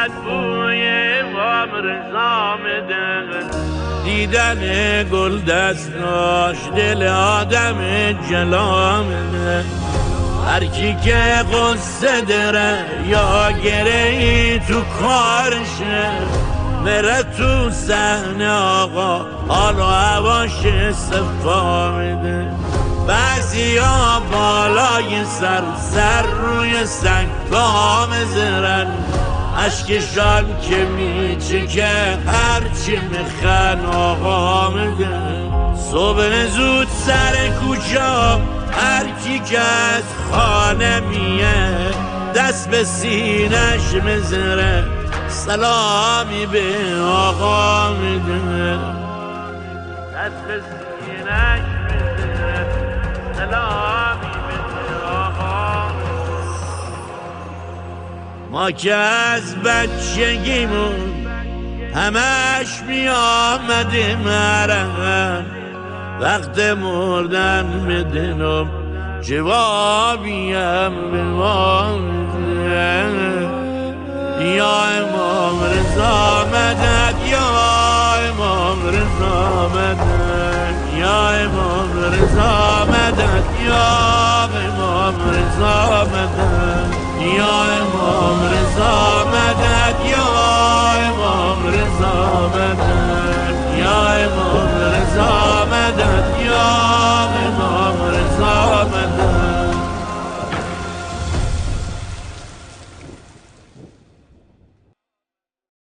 فقط بوی امام رضا میده. دیدن گل دستاش دل آدم جلا میده. هر کی که قصه داره یا گره تو کارشه، میره تو صحنه آقا حال و هواش صفا میده. بعضیا بالای سر روی سنگا میذارن، اشکشان که میچکه هرچی میخن آقا میده. صبح زود سر کوچه هر کی که از خانه میه، دست به سینش میذاره سلامی به آقا میده. دست به سینش میذاره سلامی به آقا. ما که از بچگیمون همش میامدیم حرم، وقت مردن میدنم جوابیم به ما میده. یا امام رضا مدد، یا امام رضا مدد، یا امام رضا مدد، یا امام رضا مدد، یا امام رضا مدد، یا